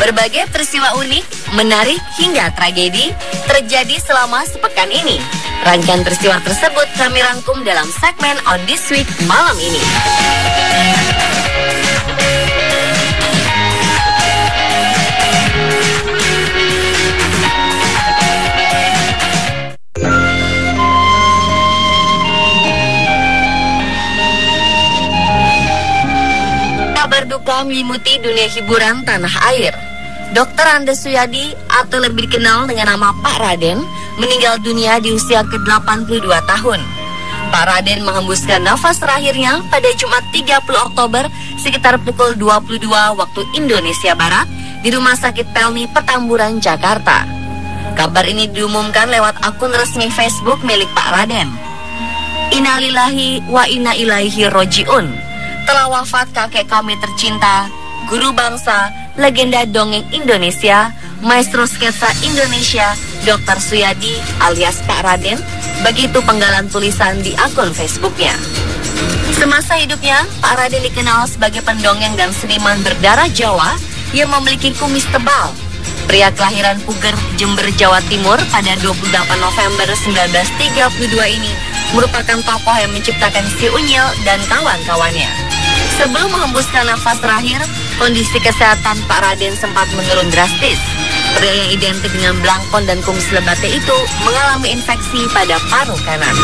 Berbagai peristiwa unik, menarik hingga tragedi terjadi selama sepekan ini. Rangkaian peristiwa tersebut kami rangkum dalam segmen On This Week malam ini. Kabar duka menyelimuti dunia hiburan tanah air. Dr. Andes Suyadi atau lebih dikenal dengan nama Pak Raden meninggal dunia di usia ke-82 tahun. Pak Raden menghembuskan nafas terakhirnya pada Jumat 30 Oktober sekitar pukul 22 waktu Indonesia Barat di Rumah Sakit Pelni Petamburan, Jakarta. Kabar ini diumumkan lewat akun resmi Facebook milik Pak Raden. Innalillahi wa inna ilaihi roji'un. Telah wafat kakek kami tercinta, guru bangsa, legenda dongeng Indonesia, maestro sketsa Indonesia, Dr. Suyadi alias Pak Raden. Begitu penggalan tulisan di akun Facebooknya. Semasa hidupnya, Pak Raden dikenal sebagai pendongeng dan seniman berdarah Jawa yang memiliki kumis tebal. Pria kelahiran Puger, Jember, Jawa Timur pada 28 November 1932 ini merupakan tokoh yang menciptakan Si Unyil dan kawan-kawannya. Sebelum menghembuskan nafas terakhir, kondisi kesehatan Pak Raden sempat menurun drastis. Pria yang identik dengan blangkon dan kumis lebatnya itu mengalami infeksi pada paru kanan.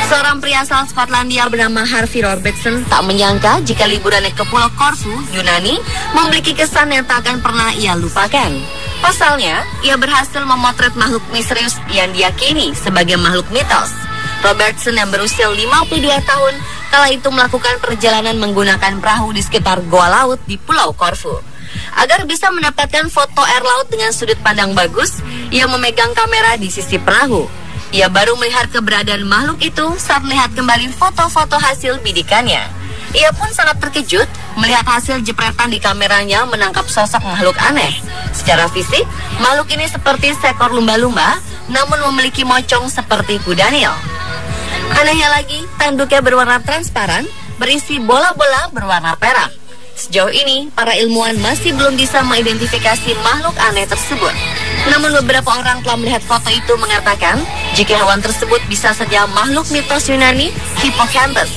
Seorang pria asal Skotlandia bernama Harvey Robertson tak menyangka jika liburannya ke Pulau Corfu, Yunani, memiliki kesan yang tak akan pernah ia lupakan. Pasalnya, ia berhasil memotret makhluk misterius yang diyakini sebagai makhluk mitos. Robertson yang berusia 52 tahun kala itu melakukan perjalanan menggunakan perahu di sekitar goa laut di Pulau Corfu. Agar bisa mendapatkan foto air laut dengan sudut pandang bagus, ia memegang kamera di sisi perahu. Ia baru melihat keberadaan makhluk itu saat melihat kembali foto-foto hasil bidikannya. Ia pun sangat terkejut melihat hasil jepretan di kameranya menangkap sosok makhluk aneh. Secara fisik, makhluk ini seperti seekor lumba-lumba, namun memiliki mocong seperti kuda Nil. Anehnya lagi, tanduknya berwarna transparan, berisi bola-bola berwarna perak. Sejauh ini, para ilmuwan masih belum bisa mengidentifikasi makhluk aneh tersebut. Namun beberapa orang telah melihat foto itu mengatakan jika hewan tersebut bisa saja makhluk mitos Yunani, Hippocampus.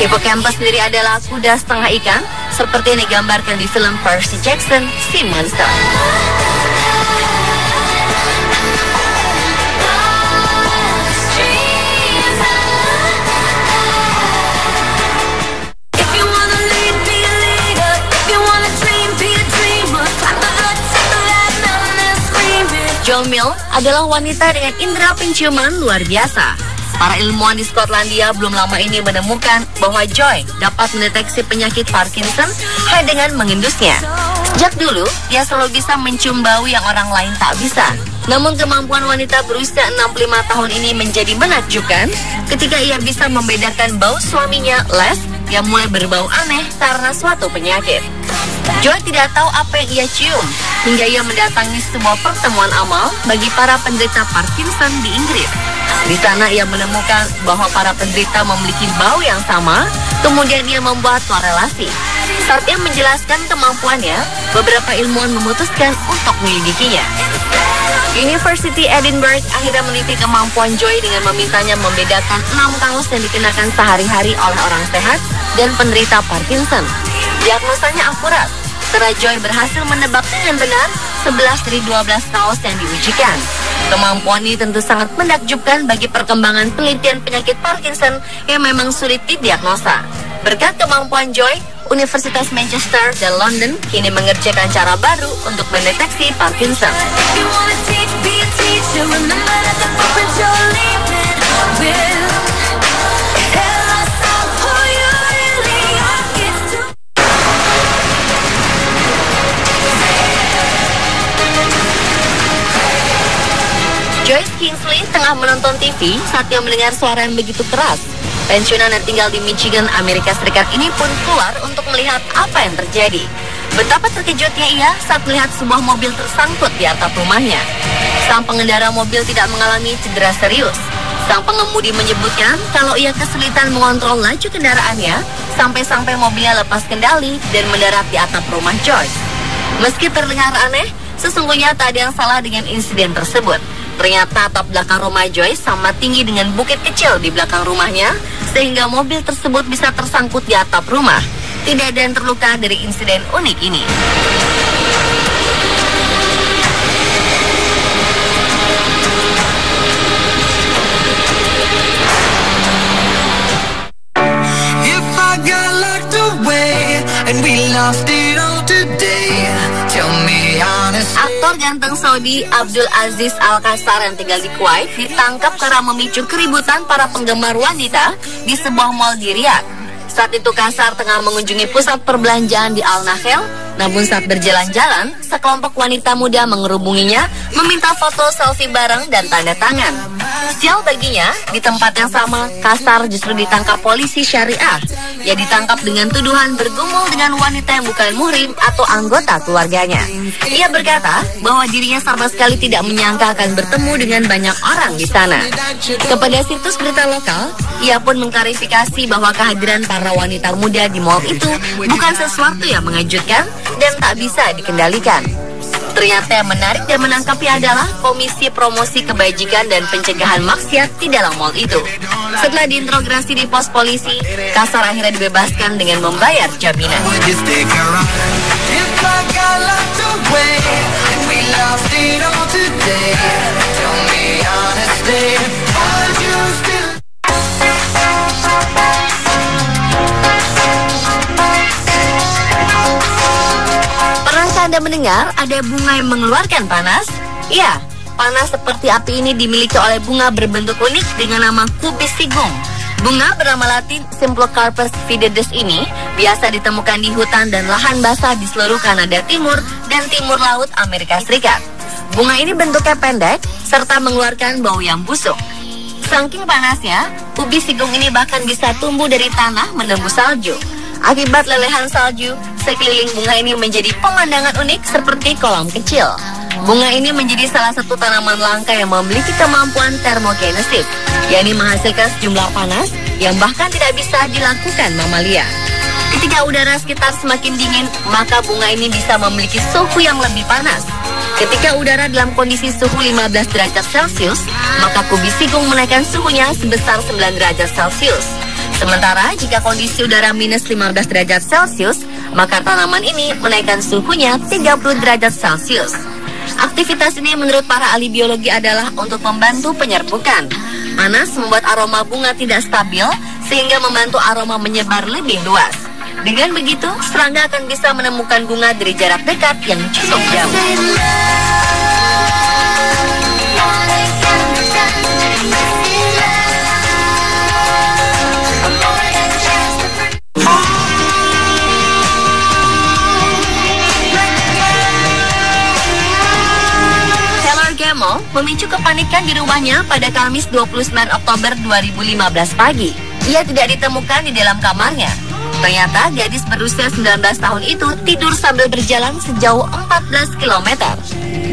Hippocampus sendiri adalah kuda setengah ikan, seperti yang digambarkan di film Percy Jackson, Sea Monster. Joe Milne adalah wanita dengan indera penciuman luar biasa. Para ilmuwan di Skotlandia belum lama ini menemukan bahwa Joy dapat mendeteksi penyakit Parkinson hanya dengan mengendusnya. Sejak dulu, ia selalu bisa mencium bau yang orang lain tak bisa. Namun kemampuan wanita berusia 65 tahun ini menjadi menakjubkan ketika ia bisa membedakan bau suaminya, Les, yang mulai berbau aneh karena suatu penyakit. Joy tidak tahu apa yang ia cium hingga ia mendatangi sebuah pertemuan amal bagi para penderita Parkinson di Inggris. Di sana ia menemukan bahwa para penderita memiliki bau yang sama, kemudian ia membuat korelasi. Saat ia menjelaskan kemampuannya, beberapa ilmuwan memutuskan untuk menyelidikinya. University Edinburgh akhirnya meneliti kemampuan Joy dengan memintanya membedakan 6 kaos yang dikenakan sehari-hari oleh orang sehat dan penderita Parkinson. Diagnosanya akurat, karena Joy berhasil menebak dengan benar 11 dari 12 kaos yang diujikan. Kemampuan ini tentu sangat menakjubkan bagi perkembangan penelitian penyakit Parkinson yang memang sulit didiagnosa. Berkat kemampuan Joy, Universitas Manchester dan London kini mengerjakan cara baru untuk mendeteksi Parkinson. Joyce Kingsley tengah menonton TV saat dia mendengar suara yang begitu keras. Pensiunan yang tinggal di Michigan, Amerika Serikat ini pun keluar untuk melihat apa yang terjadi. Betapa terkejutnya ia saat melihat sebuah mobil tersangkut di atap rumahnya. Sang pengendara mobil tidak mengalami cedera serius. Sang pengemudi menyebutkan kalau ia kesulitan mengontrol laju kendaraannya sampai-sampai mobilnya lepas kendali dan mendarat di atap rumah Joyce. Meski terdengar aneh, sesungguhnya tak ada yang salah dengan insiden tersebut. Ternyata atap belakang rumah Joyce sama tinggi dengan bukit kecil di belakang rumahnya, sehingga mobil tersebut bisa tersangkut di atap rumah. Tidak ada yang terluka dari insiden unik ini. Aktor ganteng Saudi Abdul Aziz Al-Kassar yang tinggal di Kuwait ditangkap karena memicu keributan para penggemar wanita di sebuah mal di Riyadh. Saat itu Kassar tengah mengunjungi pusat perbelanjaan di Al-Nakhel, namun saat berjalan-jalan, sekelompok wanita muda mengerubunginya, meminta foto selfie bareng dan tanda tangan. Sial baginya, di tempat yang sama, Kassar justru ditangkap polisi syariah. Ia ditangkap dengan tuduhan bergumul dengan wanita yang bukan muhrim atau anggota keluarganya. Ia berkata bahwa dirinya sama sekali tidak menyangka akan bertemu dengan banyak orang di sana. Kepada situs berita lokal, ia pun mengklarifikasi bahwa kehadiran para wanita muda di mal itu bukan sesuatu yang mengejutkan dan tak bisa dikendalikan. Ternyata yang menarik dan menangkapnya adalah Komisi Promosi Kebajikan dan Pencegahan Maksiat di dalam mal itu. Setelah diinterogasi di pos polisi, Kassar akhirnya dibebaskan dengan membayar jaminan. Anda mendengar ada bunga yang mengeluarkan panas? Ya, panas seperti api ini dimiliki oleh bunga berbentuk unik dengan nama kubis sigung. Bunga bernama latin Symplocarpus viridis ini biasa ditemukan di hutan dan lahan basah di seluruh Kanada Timur dan Timur Laut Amerika Serikat. Bunga ini bentuknya pendek serta mengeluarkan bau yang busuk. Saking panasnya, kubis sigung ini bahkan bisa tumbuh dari tanah menembus salju. Akibat lelehan salju, sekeliling bunga ini menjadi pemandangan unik seperti kolam kecil. Bunga ini menjadi salah satu tanaman langka yang memiliki kemampuan termogenesis, yakni menghasilkan sejumlah panas yang bahkan tidak bisa dilakukan mamalia. Ketika udara sekitar semakin dingin, maka bunga ini bisa memiliki suhu yang lebih panas. Ketika udara dalam kondisi suhu 15 derajat Celcius, maka kubis sigung menaikkan suhunya sebesar 9 derajat Celcius. Sementara jika kondisi udara minus 15 derajat Celcius, maka tanaman ini menaikkan suhunya 30 derajat Celcius. Aktivitas ini menurut para ahli biologi adalah untuk membantu penyerbukan. Panas membuat aroma bunga tidak stabil, sehingga membantu aroma menyebar lebih luas. Dengan begitu, serangga akan bisa menemukan bunga dari jarak dekat yang cukup jauh. Memicu kepanikan di rumahnya pada Kamis 29 Oktober 2015 pagi. Ia tidak ditemukan di dalam kamarnya. Ternyata gadis berusia 19 tahun itu tidur sambil berjalan sejauh 14 km.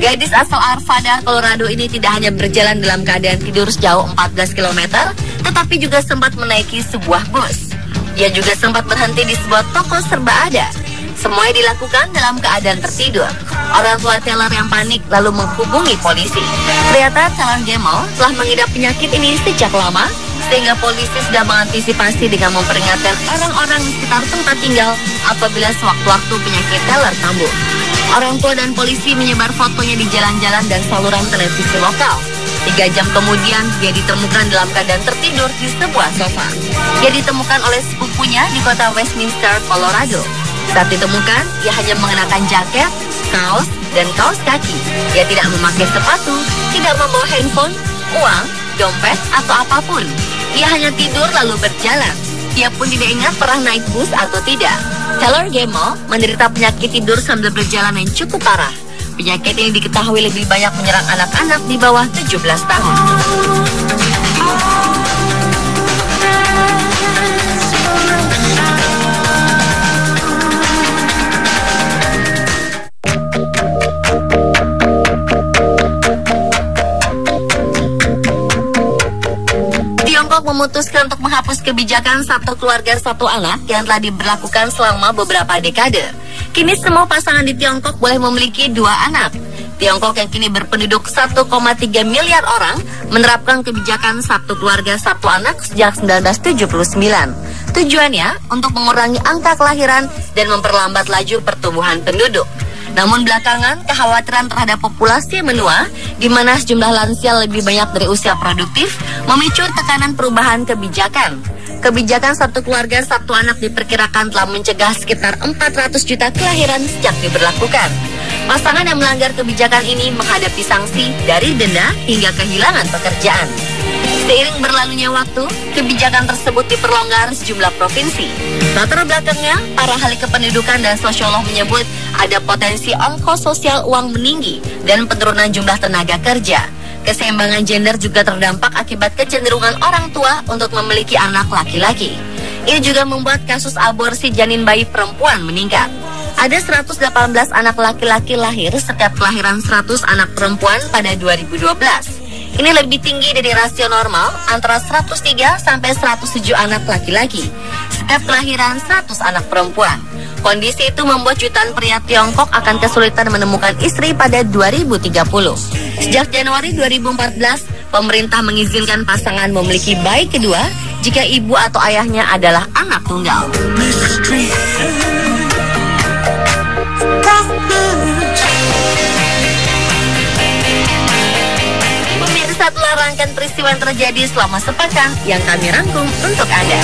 Gadis asal Arvada, Colorado ini tidak hanya berjalan dalam keadaan tidur sejauh 14 km, tetapi juga sempat menaiki sebuah bus. Ia juga sempat berhenti di sebuah toko serba ada. Semuanya dilakukan dalam keadaan tertidur. Orang tua Taylor yang panik lalu menghubungi polisi. Ternyata Taylor Gemmell telah mengidap penyakit ini sejak lama, sehingga polisi sudah mengantisipasi dengan memperingatkan orang-orang di sekitar tempat tinggal apabila sewaktu-waktu penyakit Taylor kambuh. Orang tua dan polisi menyebar fotonya di jalan-jalan dan saluran televisi lokal. 3 jam kemudian, dia ditemukan dalam keadaan tertidur di sebuah sofa. Dia ditemukan oleh sepupunya di kota Westminster, Colorado. Saat ditemukan, ia hanya mengenakan jaket, kaos, dan kaos kaki. Ia tidak memakai sepatu, tidak membawa handphone, uang, dompet, atau apapun. Ia hanya tidur lalu berjalan. Ia pun tidak ingat pernah naik bus atau tidak. Taylor Gemmell menderita penyakit tidur sambil berjalan yang cukup parah. Penyakit ini diketahui lebih banyak menyerang anak-anak di bawah 17 tahun. memutuskan untuk menghapus kebijakan satu keluarga satu anak yang telah diberlakukan selama beberapa dekade. Kini semua pasangan di Tiongkok boleh memiliki 2 anak. Tiongkok yang kini berpenduduk 1,3 miliar orang menerapkan kebijakan satu keluarga satu anak sejak 1979. Tujuannya untuk mengurangi angka kelahiran dan memperlambat laju pertumbuhan penduduk. Namun belakangan kekhawatiran terhadap populasi menua, di mana sejumlah lansia lebih banyak dari usia produktif, memicu tekanan perubahan kebijakan. Kebijakan satu keluarga satu anak diperkirakan telah mencegah sekitar 400 juta kelahiran sejak diberlakukan. Pasangan yang melanggar kebijakan ini menghadapi sanksi dari denda hingga kehilangan pekerjaan. Seiring berlalunya waktu, kebijakan tersebut diperlonggar sejumlah provinsi. Latar belakangnya, para ahli kependudukan dan sosiolog menyebut ada potensi ongkos sosial uang meninggi dan penurunan jumlah tenaga kerja. Keseimbangan gender juga terdampak akibat kecenderungan orang tua untuk memiliki anak laki-laki. Ini juga membuat kasus aborsi janin bayi perempuan meningkat. Ada 118 anak laki-laki lahir setiap kelahiran 100 anak perempuan pada 2012. Ini lebih tinggi dari rasio normal antara 103 sampai 107 anak laki-laki setiap kelahiran 100 anak perempuan. Kondisi itu membuat jutaan pria Tiongkok akan kesulitan menemukan istri pada 2030. Sejak Januari 2014, pemerintah mengizinkan pasangan memiliki bayi kedua jika ibu atau ayahnya adalah anak tunggal. Pemirsa, telah rangkaian peristiwa yang terjadi selama sepekan yang kami rangkum untuk Anda.